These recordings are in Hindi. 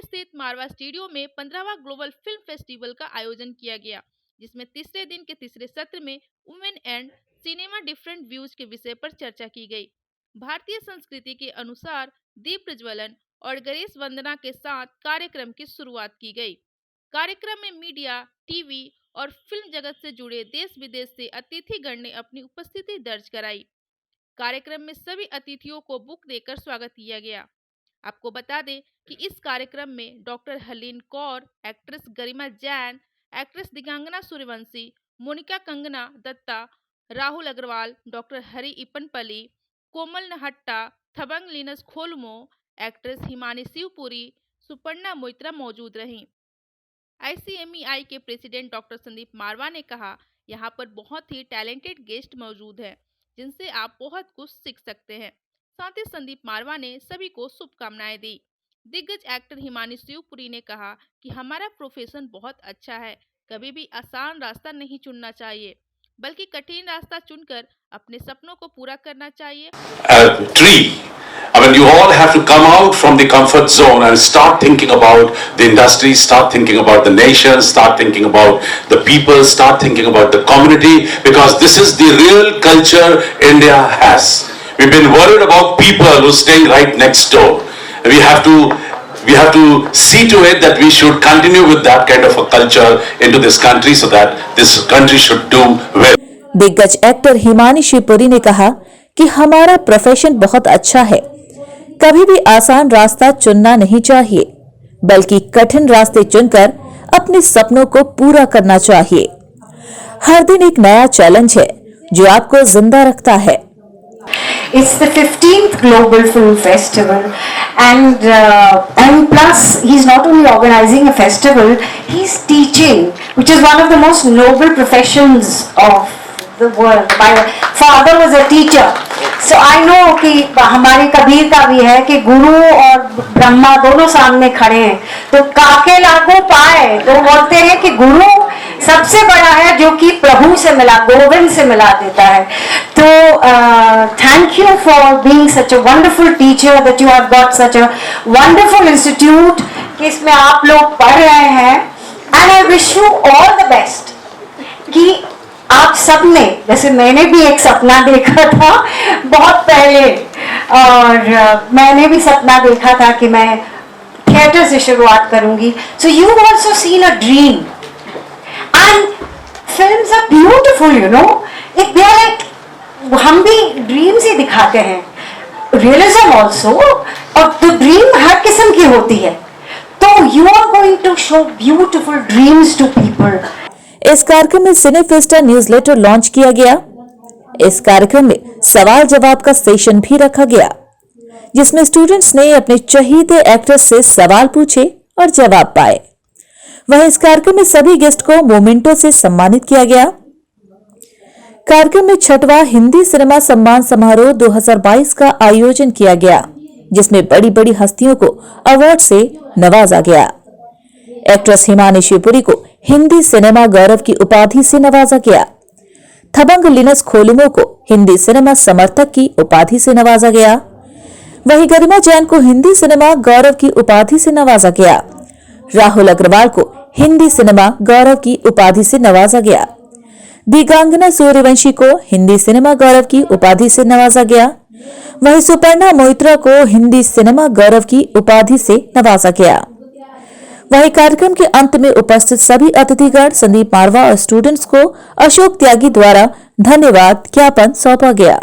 स्थित मारवा स्टूडियो में 15वां ग्लोबल फिल्म फेस्टिवल का आयोजन किया गया, जिसमें तीसरे दिन के तीसरे सत्र में women and cinema different views के विषय पर चर्चा की गई। भारतीय संस्कृति के अनुसार दीप प्रज्वलन और गणेश वंदना के साथ कार्यक्रम की शुरुआत की गई। कार्यक्रम में मीडिया, टीवी और फिल्म जगत से जुड़े देश विदेश से अतिथिगण ने अपनी उपस्थिति दर्ज कराई। कार्यक्रम में सभी अतिथियों को बुक देकर स्वागत किया गया। आपको बता दें कि इस कार्यक्रम में डॉक्टर हलीन कौर, एक्ट्रेस गरिमा जैन, एक्ट्रेस दिगांगना सूर्यवंशी, मोनिका कंगना दत्ता, राहुल अग्रवाल, डॉक्टर हरि इपनपल्ली, कोमल नहट्टा, थबंग लिनस खोलमो, एक्ट्रेस हिमानी शिवपुरी, सुपर्णा मोइत्रा मौजूद रहीं। ICMEI के प्रेसिडेंट डॉक्टर संदीप मारवा ने कहा, यहाँ पर बहुत ही टैलेंटेड गेस्ट मौजूद हैं, जिनसे आप बहुत कुछ सीख सकते हैं। साथ ही संदीप मारवा ने सभी को शुभकामनाएं दी। दिग्गज एक्टर हिमानी शिवपुरी ने कहा कि हमारा प्रोफेशन बहुत अच्छा है, कभी भी आसान रास्ता नहीं चुनना चाहिए, बल्कि कठिन रास्ता चुनकर अपने सपनों को पूरा करना चाहिए। Tree. I mean, you all have to come out from the comfort zone and start thinking about the industry, start thinking about the nation, start thinking about the people, start thinking about the community, because this is the real culture India has. We've been worried about people who are staying right next door. We have to see to it that we should continue with that kind of a culture into this country so that this country should do well. दिग्गज एक्टर हिमानी शिवपुरी ने कहा कि हमारा प्रोफेशन बहुत अच्छा है, कभी भी आसान रास्ता चुनना नहीं चाहिए, बल्कि कठिन रास्ते चुनकर अपने सपनों को पूरा करना चाहिए। हर दिन एक नया चैलेंज है जो आपको जिंदा रखता है। It's the 15th Global Film Festival, and plus he's not only organizing a festival, he's teaching, which is one of the most noble professions of the world. My father was a teacher, so I know कि हमारे कबीर का भी है कि गुरु और ब्रह्मा दोनों सामने खड़े हैं, तो काके लागू पाए, तो बोलते हैं कि गुरु सबसे बड़ा है जो कि प्रभु से मिला, गोविंद से मिला देता है। तो thank you for being such a wonderful teacher, that you have got such a wonderful institute कि इसमें आप लोग पढ़ रहे हैं, and I wish you all the best कि आप सब ने, जैसे मैंने भी एक सपना देखा था बहुत पहले, और मैंने भी सपना देखा था कि मैं थिएटर से शुरुआत करूंगी। So you also seen a dream, and films are beautiful, you know, they are like, हम भी dreams ही दिखाते हैं, realism also, और तो dream हर किस्म की होती है, तो you are going to show beautiful dreams to people. इस कार्यक्रम में सिनेफेस्टा न्यूज़लेटर लॉन्च किया गया। इस कार्यक्रम में सवाल जवाब का सेशन भी रखा गया, जिसमें स्टूडेंट्स ने अपने चहीते एक्टर्स से सवाल पूछे और जवाब पाए। वहीं इस कार्यक्रम में सभी गेस्ट को मोमेंटो से सम्मानित किया गया। कार्यक्रम में 6वां हिंदी सिनेमा सम्मान समारोह 2022 का आयोजन किया गया, जिसमें बड़ी बड़ी हस्तियों को अवार्ड से नवाजा गया। एक्ट्रेस हिमानी शिवपुरी को हिंदी सिनेमा गौरव की उपाधि से नवाजा गया। थबंग लिनस खोलमो को हिंदी सिनेमा समर्थक की उपाधि से नवाजा गया। वहीं गरिमा जैन को हिंदी सिनेमा गौरव की उपाधि से नवाजा गया। राहुल अग्रवाल को हिंदी सिनेमा गौरव की उपाधि से नवाजा गया। दिगांगना सूर्यवंशी को हिंदी सिनेमा गौरव की उपाधि से नवाजा गया। वहीं सुपर्णा मोइत्रा को हिंदी सिनेमा गौरव की उपाधि से नवाजा गया। वहीं कार्यक्रम के अंत में उपस्थित सभी अतिथिगण संदीप मारवा और स्टूडेंट्स को अशोक त्यागी द्वारा धन्यवाद ज्ञापन सौंपा गया।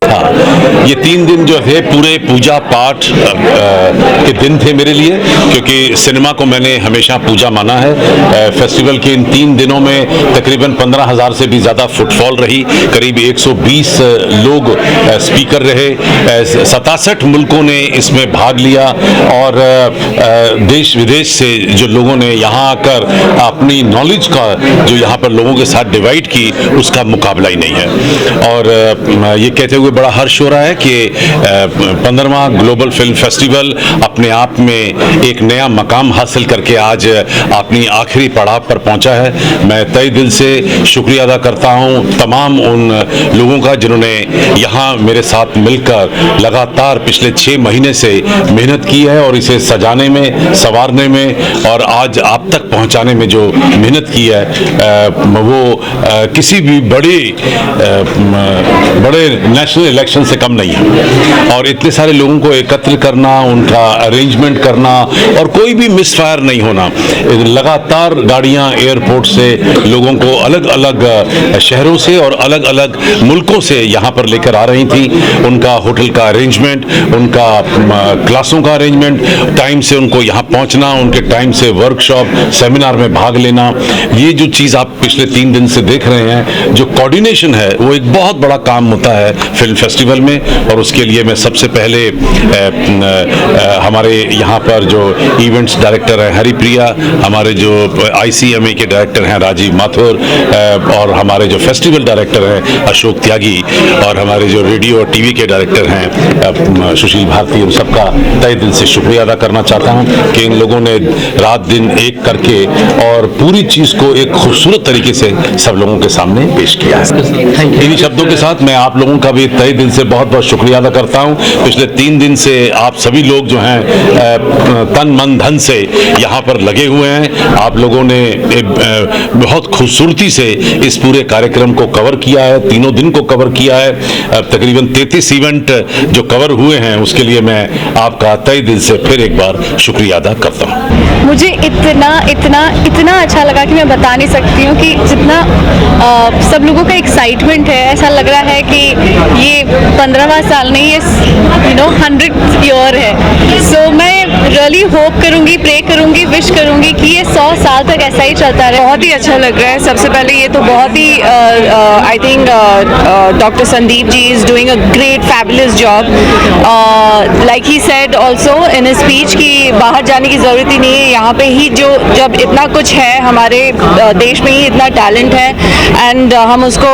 ये 3 दिन जो है पूरे पूजा पाठ के दिन थे मेरे लिए, क्योंकि सिनेमा को मैंने हमेशा पूजा माना है। फेस्टिवल के इन 3 दिनों में तकरीबन 15,000 से भी ज़्यादा फुटफॉल रही, करीब 120 लोग स्पीकर रहे, 67 मुल्कों ने इसमें भाग लिया, और देश विदेश से जो लोगों ने यहाँ आकर अपनी नॉलेज का जो यहाँ पर लोगों के साथ डिवाइड की, उसका मुकाबला ही नहीं है। और ये कहते हुए हुए बड़ा हर्ष हो रहा है कि 15वां ग्लोबल फिल्म फेस्टिवल अपने आप में एक नया मकाम हासिल करके आज अपनी आखिरी पड़ाव पर पहुंचा है। मैं तहे दिल से शुक्रिया अदा करता हूं तमाम उन लोगों का जिन्होंने यहाँ मेरे साथ मिलकर लगातार पिछले 6 महीने से मेहनत की है और इसे सजाने में, संवारने में और आज आप तक पहुंचाने में जो मेहनत की है वो किसी भी बड़े नेशनल इलेक्शन से कम नहीं है। और इतने सारे लोगों को एकत्र करना, उनका अरेंजमेंट करना और कोई भी मिसफायर नहीं होना। लगातार गाड़ियां एयरपोर्ट से लोगों को अलग अलग शहरों से और अलग अलग मुल्कों से यहाँ पर लेकर आ रही थी। उनका होटल का अरेंजमेंट, उनका क्लासों का अरेंजमेंट, टाइम से उनको यहाँ पहुँचना, उनके टाइम से वर्कशॉप, सेमिनार में भाग लेना, ये जो चीज़ आप पिछले 3 दिन से देख रहे हैं, जो कोऑर्डिनेशन है वो एक बहुत बड़ा काम होता है फिल्म फेस्टिवल में। और उसके लिए मैं सबसे पहले हमारे यहाँ पर जो इवेंट्स डायरेक्टर हैं हरिप्रिया, हमारे जो ICMA के डायरेक्टर हैं राजीव माथुर और हमारे जो फेस्टिवल डायरेक्टर हैं अशोक त्यागी और हमारे जो रेडियो और TV के डायरेक्टर हैं सुशील भारती, उन सबका तहे दिल से शुक्रिया अदा करना चाहता हूँ कि इन लोगों ने रात दिन एक करके और पूरी चीज़ को एक खूबसूरत तरीके से सब लोगों के सामने पेश किया है। इन्हीं शब्दों के साथ मैं आप लोगों का भी तहे दिल से बहुत बहुत शुक्रिया अदा करता हूँ। पिछले 3 दिन से आप सभी लोग जो हैं तन मन धन से यहाँ पर लगे हुए हैं। आप लोगों ने बहुत खूबसूरती से इस पूरे कार्यक्रम को कवर किया है, 3 दिन को कवर किया है। तकरीबन 33 इवेंट जो कवर हुए हैं उसके लिए मैं आपका तहे दिल से फिर एक बार शुक्रिया अदा करता हूँ। मुझे इतना अच्छा लगा कि मैं बता नहीं सकती हूँ कि जितना सब लोगों का एक्साइटमेंट है। ऐसा लग रहा है कि ये 15वां साल नहीं, ये 100th ईयर है। सो मैं रियली होप करूँगी, प्रे करूँगी, विश करूँगी कि ये 100 साल तक ऐसा ही चलता रहे। बहुत ही अच्छा लग रहा है। सबसे पहले ये तो बहुत ही I think doctor Sandeep ji is doing a great fabulous job. Like he said also in his speech कि बाहर जाने की ज़रूरत ही नहीं है, यहाँ पे ही जब इतना कुछ है, हमारे देश में ही इतना टैलेंट है एंड हम उसको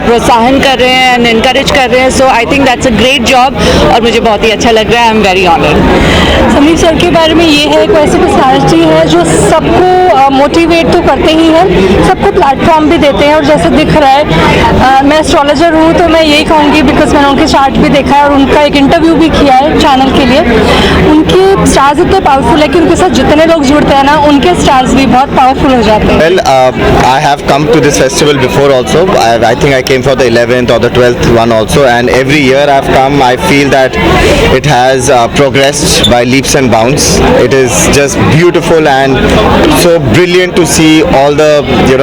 प्रोत्साहन कर रहे हैं एंड इनकरेज कर रहे हैं। So I think that's a great job और मुझे बहुत ही अच्छा लग रहा है। I am very honoured. Sandeep sir के बारे में ये है, कोई ऐसी पर्सनैलिटी है जो सबको मोटिवेट तो करते ही हैं, सबको प्लेटफॉर्म भी देते हैं। और जैसे दिख रहा है मैं एस्ट्रोलॉजर हूँ तो मैं यही कहूँगी बिकॉज मैंने उनके चार्ट भी देखा है और उनका एक इंटरव्यू भी किया है चैनल के लिए। उनके स्टार्स इतने पावरफुल है कि उनके साथ जितने लोग जुड़ते हैं ना, उनके स्टार्स भी बहुत पावरफुल हो जाते हैं। Well, I have come to this festival before also. I think I came for the 11th or the 12th one also, and every year I've come, I feel that it has progressed by leaps and bounds. It is just beautiful and so brilliant to see all the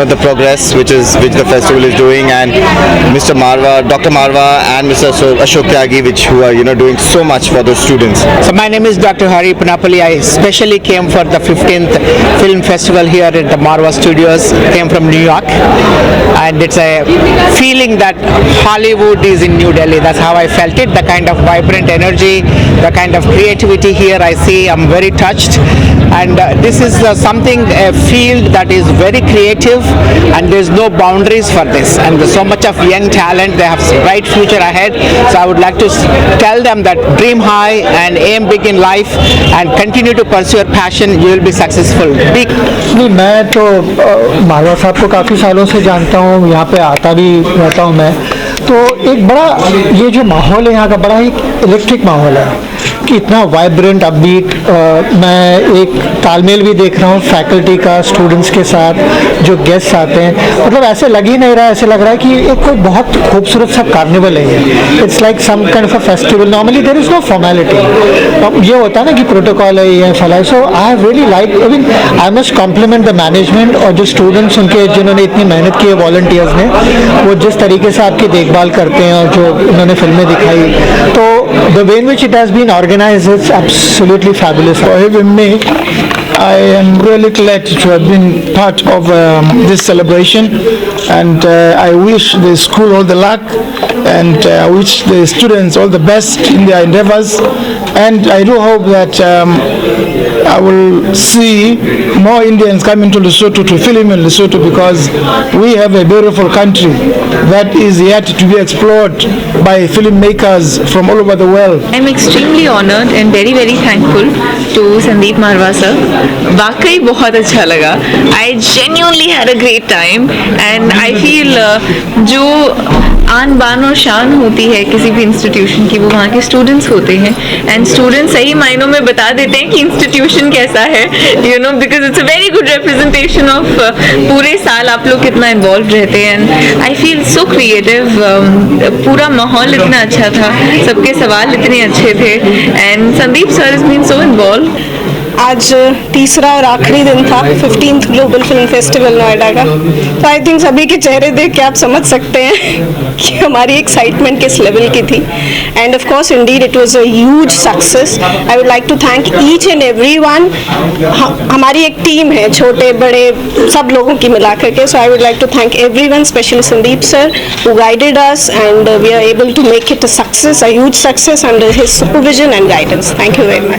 the progress which the festival is doing, and Mr. Marwa, Dr. Marwa, and Mr. Ashok Tyagi, who are doing so much for the students. So my name is Dr. Hari Panapalli. I especially came for the 15th film festival here at the Marwa Studios. Came from New York, and it's a feeling that Hollywood is in New Delhi. That's how I felt it. The kind of vibrant energy, the kind of creativity here I see, I'm very touched. And this is something, a field that is very creative, and there's no boundaries for this. And there's so much of young talent. They have bright future ahead. So I would like to tell them that dream high and aim big in life, and continue to pursue your passion. You will be successful. नहीं, मैं तो मारवा साहब को काफ़ी सालों से जानता हूँ, यहाँ पे आता भी रहता हूँ मैं। तो एक बड़ा ये जो माहौल है यहाँ का, बड़ा ही इलेक्ट्रिक माहौल है कि इतना वाइब्रेंट, अपबीट। मैं एक तालमेल भी देख रहा हूँ फैकल्टी का स्टूडेंट्स के साथ, जो गेस्ट आते हैं। मतलब ऐसे लग ही नहीं रहा है, ऐसे लग रहा है कि एक कोई बहुत खूबसूरत सा कार्निवल है ये। It's like some kind of a festival. Normally there is no formality. ये होता है ना कि प्रोटोकॉल है, ये फैला है। So I have really like, even I must compliment the management और जो स्टूडेंट्स उनके जिन्होंने इतनी मेहनत की है, वॉलंटियर्स ने, वो जिस तरीके से आपकी देखभाल करते हैं और जो उन्होंने फिल्में दिखाई, तो the way in which it has been organized, it's absolutely fabulous. For even me, I am really glad to have been part of this celebration, and I wish the school all the luck, and I wish the students all the best in their endeavors, and I do hope that I will see more Indians coming to Lesotho to film in Lesotho, because we have a beautiful country that is yet to be explored by filmmakers from all over the world. I'm extremely honored and very thankful to Sandeep Marwa sir. वाकई बहुत अच्छा लगा. I genuinely had a great time and I feel जो आन बान और शान होती है किसी भी इंस्टीट्यूशन की, वो वहाँ के स्टूडेंट्स होते हैं. एंड स्टूडेंट्स सही मायनों में बता देते हैं कि इंस्टीट्यूशन कैसा है, you know, because it's a very good representation of पूरे साल आप लोग कितना इन्वॉल्व रहते हैं. And I feel so creative. पूरा माहौल इतना अच्छा था, सबके सवाल इतने अच्छे थे and Sandeep sir is been so involve. आज तीसरा और आखिरी दिन था 15th global film festival Noida का. तो आई थिंक सभी के चेहरे देख के आप समझ सकते हैं कि हमारी एक्साइटमेंट किस लेवल की थी. And of course indeed it was a huge success. I would like to thank each and everyone. हमारी एक टीम है, छोटे बड़े सब लोगों की मिलाकर के. So I would like to thank everyone, specially Sandeep sir who guided us, and we are able to make it a success, a huge success under his supervision and guidance. Thank you very much.